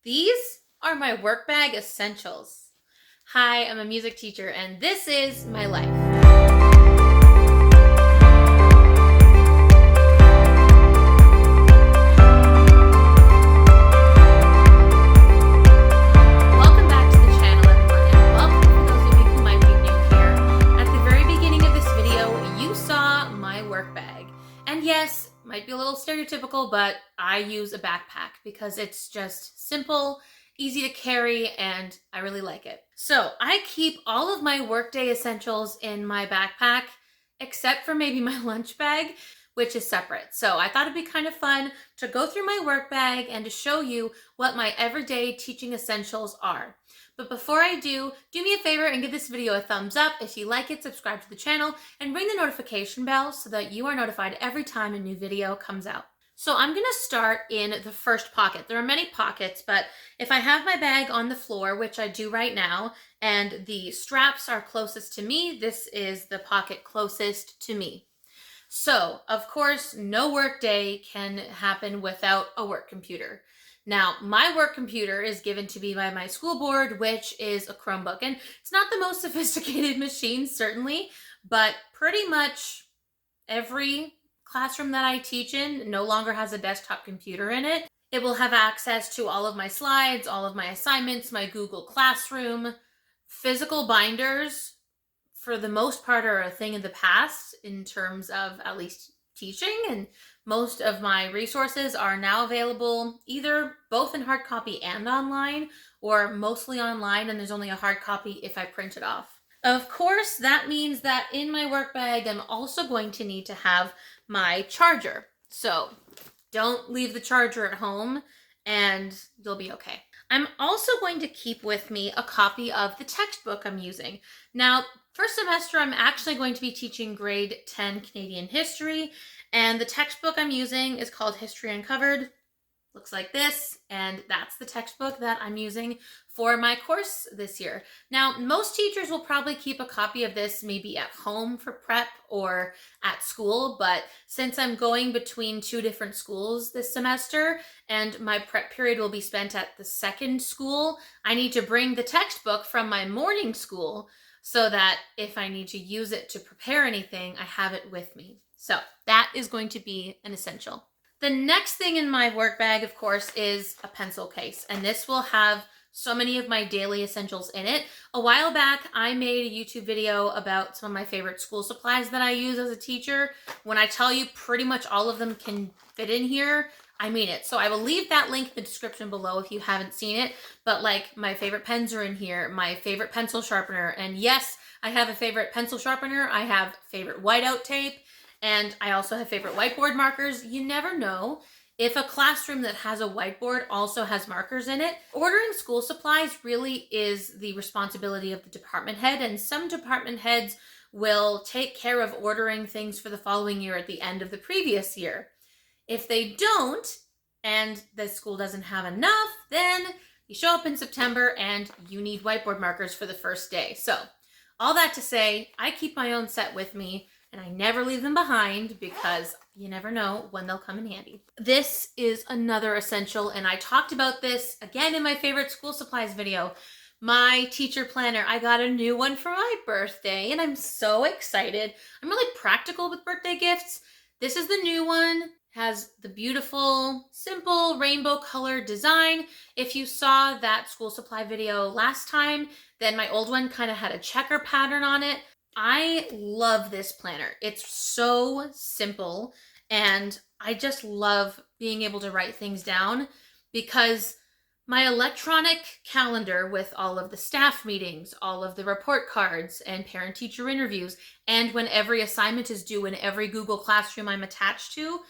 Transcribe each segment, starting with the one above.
These are my work bag essentials. Hi, I'm a music teacher and this is my life. Welcome back to the channel, everyone, and welcome for those of you who might be new here. At the very beginning of this video, you saw my work bag. And yes, might be a little stereotypical, but I use a backpack because it's just simple, easy to carry, and I really like it. So I keep all of my workday essentials in my backpack, except for maybe my lunch bag, which is separate. So I thought it'd be kind of fun to go through my work bag and to show you what my everyday teaching essentials are. But before I do me a favor and give this video a thumbs up. If you like it, subscribe to the channel and ring the notification bell so that you are notified every time a new video comes out. So I'm going to start in the first pocket. There are many pockets, but if I have my bag on the floor, which I do right now, and the straps are closest to me, this is the pocket closest to me. So, of course, no work day can happen without a work computer. Now, my work computer is given to me by my school board, which is a Chromebook. And it's not the most sophisticated machine, certainly, but pretty much every classroom that I teach in no longer has a desktop computer in it. It will have access to all of my slides, all of my assignments, my Google Classroom. Physical binders, for the most part, are a thing of the past in terms of at least teaching, and most of my resources are now available either both in hard copy and online, or mostly online, and there's only a hard copy if I print it off. Of course, that means that in my work bag, I'm also going to need to have my charger. So don't leave the charger at home and you'll be okay. I'm also going to keep with me a copy of the textbook I'm using. Now, first semester, I'm actually going to be teaching grade 10 Canadian history, and the textbook I'm using is called History Uncovered. Looks like this, and that's the textbook that I'm using for my course this year. Now, most teachers will probably keep a copy of this maybe at home for prep or at school, but since I'm going between two different schools this semester and my prep period will be spent at the second school, I need to bring the textbook from my morning school so that if I need to use it to prepare anything, I have it with me. So that is going to be an essential. The next thing in my work bag, of course, is a pencil case, and this will have so many of my daily essentials in it. A while back, I made a YouTube video about some of my favorite school supplies that I use as a teacher. When I tell you pretty much all of them can fit in here, I mean it. So I will leave that link in the description below if you haven't seen it, but like my favorite pens are in here, my favorite pencil sharpener, and yes, I have a favorite pencil sharpener, I have favorite whiteout tape, and I also have favorite whiteboard markers. You never know if a classroom that has a whiteboard also has markers in it. Ordering school supplies really is the responsibility of the department head, and some department heads will take care of ordering things for the following year at the end of the previous year. If they don't, and the school doesn't have enough, then you show up in September and you need whiteboard markers for the first day. So all that to say, I keep my own set with me, and I never leave them behind because you never know when they'll come in handy. This is another essential, and I talked about this again in my favorite school supplies video. My teacher planner, I got a new one for my birthday, and I'm so excited. I'm really practical with birthday gifts. This is the new one. Has the beautiful, simple rainbow colored design. If you saw that school supply video last time, then my old one kind of had a checker pattern on it. I love this planner. It's so simple, and I just love being able to write things down because my electronic calendar with all of the staff meetings, all of the report cards and parent-teacher interviews, and when every assignment is due in every Google Classroom I'm attached to,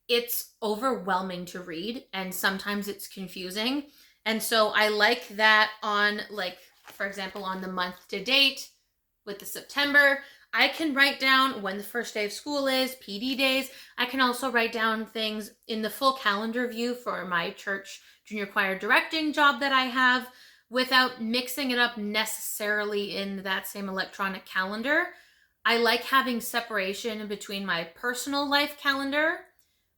it's overwhelming to read, and sometimes it's confusing. And so I like that on, like, for example, on the month to date, with the September, I can write down when the first day of school is, PD days. I can also write down things in the full calendar view for my church junior choir directing job that I have without mixing it up necessarily in that same electronic calendar. I like having separation between my personal life calendar,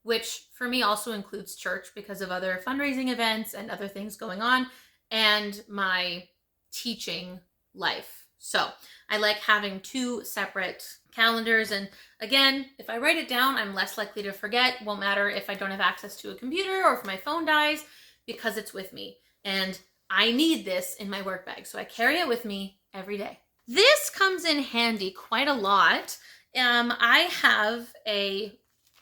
which for me also includes church because of other fundraising events and other things going on, and my teaching life. So I like having two separate calendars. And again, if I write it down, I'm less likely to forget. Won't matter if I don't have access to a computer or if my phone dies, because it's with me. And I need this in my work bag, so I carry it with me every day. This comes in handy quite a lot. I have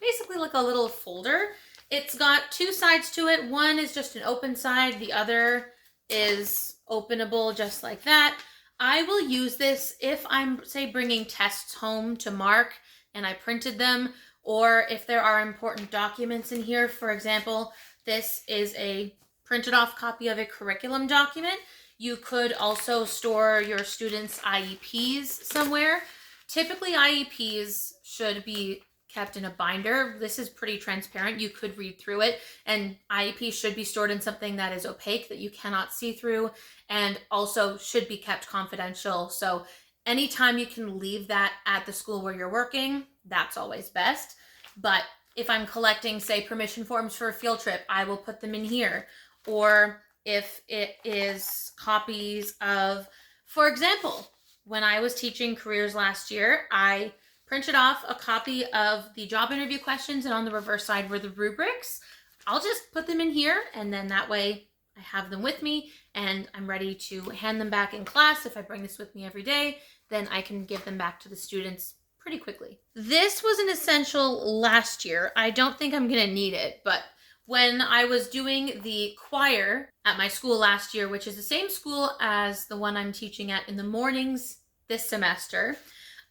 basically like a little folder. It's got two sides to it. One is just an open side. The other is openable just like that. I will use this if I'm, say, bringing tests home to mark and I printed them, or if there are important documents in here. For example, this is a printed off copy of a curriculum document. You could also store your students' IEPs somewhere. Typically, IEPs should be kept in a binder. This is pretty transparent. You could read through it, and IEP should be stored in something that is opaque, that you cannot see through, and also should be kept confidential. So anytime you can leave that at the school where you're working, that's always best. But if I'm collecting, say, permission forms for a field trip, I will put them in here. Or if it is copies of, for example, when I was teaching careers last year, I printed off a copy of the job interview questions, and on the reverse side were the rubrics. I'll just put them in here, and then that way I have them with me and I'm ready to hand them back in class. If I bring this with me every day, then I can give them back to the students pretty quickly. This was an essential last year. I don't think I'm gonna need it, but when I was doing the choir at my school last year, which is the same school as the one I'm teaching at in the mornings this semester,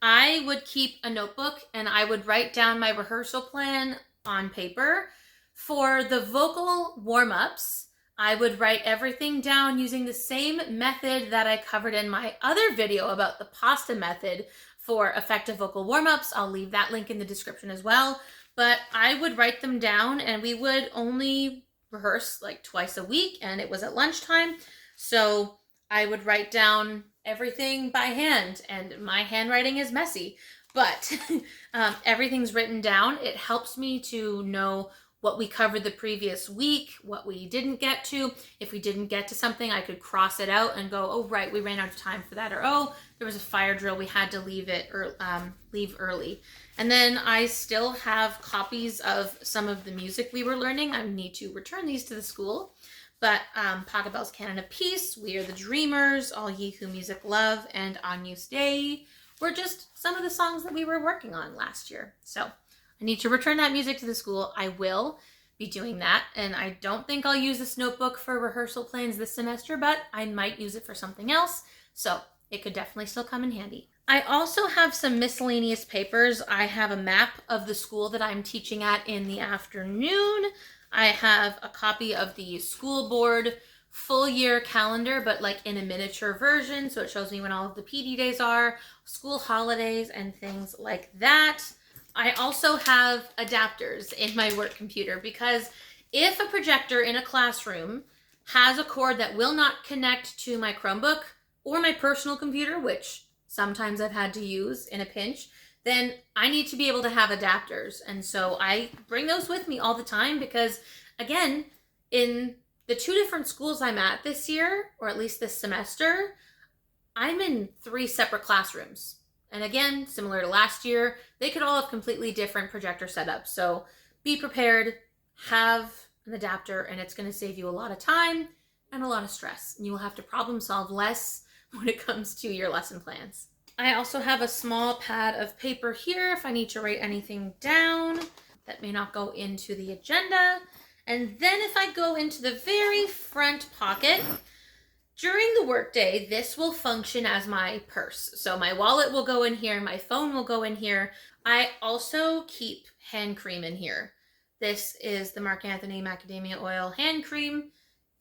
I would keep a notebook and I would write down my rehearsal plan on paper. For the vocal warm-ups, I would write everything down using the same method that I covered in my other video about the pasta method for effective vocal warm-ups. I'll leave that link in the description as well. But I would write them down, and we would only rehearse like twice a week, and it was at lunchtime. So I would write down everything by hand, and my handwriting is messy, but everything's written down. It helps me to know what we covered the previous week, what we didn't get to. If we didn't get to something, I could cross it out and go, oh, right, we ran out of time for that. Or, oh, there was a fire drill, we had to leave early. And then I still have copies of some of the music we were learning. I need to return these to the school. But Pachelbel's Canon of Peace, We Are the Dreamers, All Ye Who Music Love, and Agnus Dei were just some of the songs that we were working on last year. So I need to return that music to the school. I will be doing that, and I don't think I'll use this notebook for rehearsal plans this semester, but I might use it for something else, so it could definitely still come in handy. I also have some miscellaneous papers. I have a map of the school that I'm teaching at in the afternoon. I have a copy of the school board full year calendar, but like in a miniature version, so it shows me when all of the PD days are, school holidays, and things like that. I also have adapters in my work computer, because if a projector in a classroom has a cord that will not connect to my Chromebook or my personal computer, which sometimes I've had to use in a pinch, then I need to be able to have adapters. And so I bring those with me all the time because, again, in the two different schools I'm at this year, or at least this semester, I'm in 3 separate classrooms. And again, similar to last year, they could all have completely different projector setups. So be prepared, have an adapter, and it's going to save you a lot of time and a lot of stress. And you will have to problem solve less when it comes to your lesson plans. I also have a small pad of paper here if I need to write anything down that may not go into the agenda. And then if I go into the very front pocket, during the workday, this will function as my purse. So my wallet will go in here, my phone will go in here. I also keep hand cream in here. This is the Mark Anthony Macadamia Oil hand cream.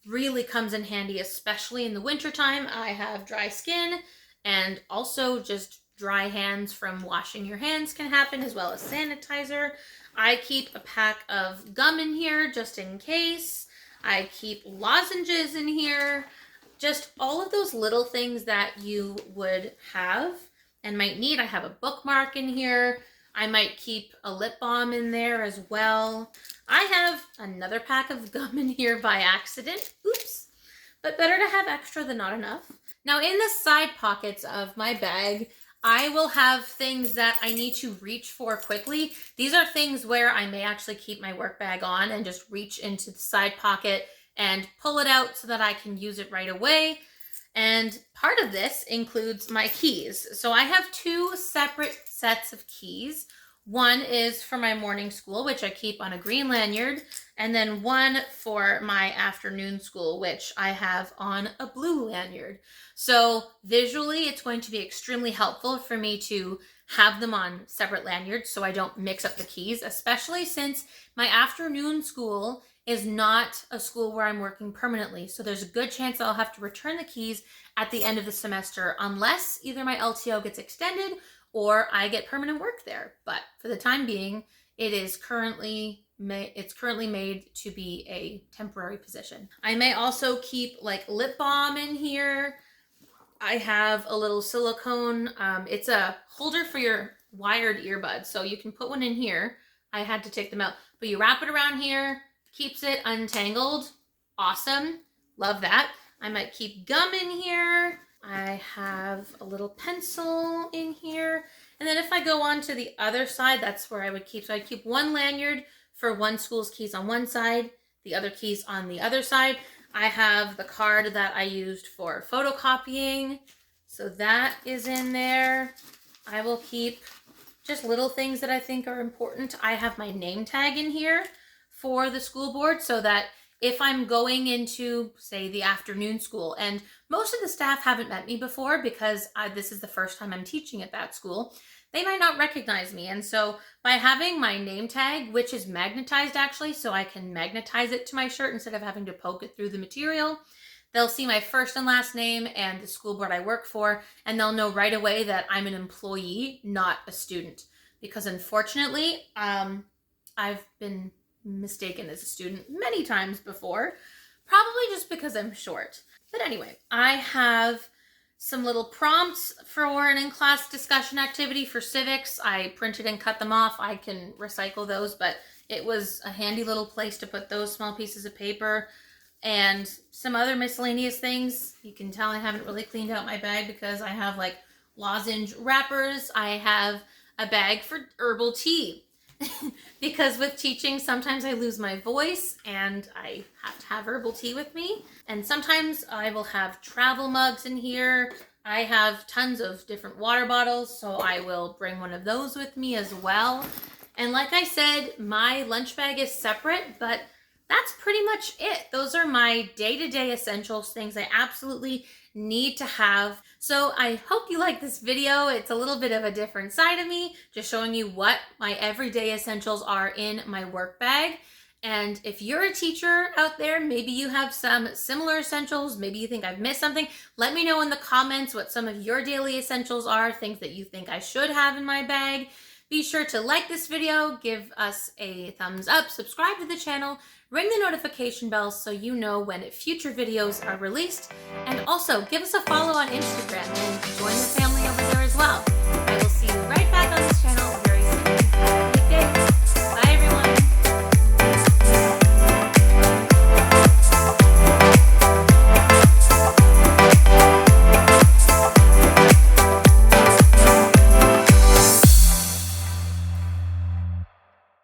Really comes in handy, especially in the wintertime. I have dry skin, and also just dry hands from washing your hands can happen, as well as sanitizer. I keep a pack of gum in here just in case. I keep lozenges in here. Just all of those little things that you would have and might need. I have a bookmark in here. I might keep a lip balm in there as well. I have another pack of gum in here by accident. Oops. But better to have extra than not enough. Now in the side pockets of my bag, I will have things that I need to reach for quickly. These are things where I may actually keep my work bag on and just reach into the side pocket and pull it out so that I can use it right away. And part of this includes my keys. So I have two separate sets of keys. One is for my morning school, which I keep on a green lanyard, and then one for my afternoon school, which I have on a blue lanyard. So visually, it's going to be extremely helpful for me to have them on separate lanyards so I don't mix up the keys, especially since my afternoon school is not a school where I'm working permanently. So there's a good chance I'll have to return the keys at the end of the semester unless either my LTO gets extended or I get permanent work there. But for the time being, it's currently made to be a temporary position. I may also keep like lip balm in here. I have a little silicone. It's a holder for your wired earbuds. So you can put one in here. I had to take them out, but you wrap it around here, keeps it untangled. Awesome. Love that. I might keep gum in here. I have a little pencil in here. And then if I go on to the other side, that's where I would keep. So I'd keep one lanyard for one school's keys on one side, the other keys on the other side. I have the card that I used for photocopying. So that is in there. I will keep just little things that I think are important. I have my name tag in here for the school board so that if I'm going into, say, the afternoon school, and most of the staff haven't met me before because this is the first time I'm teaching at that school, they might not recognize me. And so by having my name tag, which is magnetized actually, so I can magnetize it to my shirt instead of having to poke it through the material, they'll see my first and last name and the school board I work for, and they'll know right away that I'm an employee, not a student. Because unfortunately, I've been mistaken as a student many times before, probably just because I'm short. But anyway, I have some little prompts for an in-class discussion activity for civics. I printed and cut them off. I can recycle those, but it was a handy little place to put those small pieces of paper and some other miscellaneous things. You can tell I haven't really cleaned out my bag because I have like lozenge wrappers. I have a bag for herbal tea. Because with teaching, sometimes I lose my voice and I have to have herbal tea with me. And sometimes I will have travel mugs in here. I have tons of different water bottles, so I will bring one of those with me as well. And like I said, my lunch bag is separate, but that's pretty much it. Those are my day-to-day essentials, things I absolutely need to have. So I hope you like this video. It's a little bit of a different side of me, just showing you what my everyday essentials are in my work bag. And if you're a teacher out there, maybe you have some similar essentials, maybe you think I've missed something, let me know in the comments what some of your daily essentials are, things that you think I should have in my bag. Be sure to like this video, give us a thumbs up, subscribe to the channel, ring the notification bell so you know when future videos are released, and also give us a follow on Instagram and join the family over there as well. I will see you right back on this channel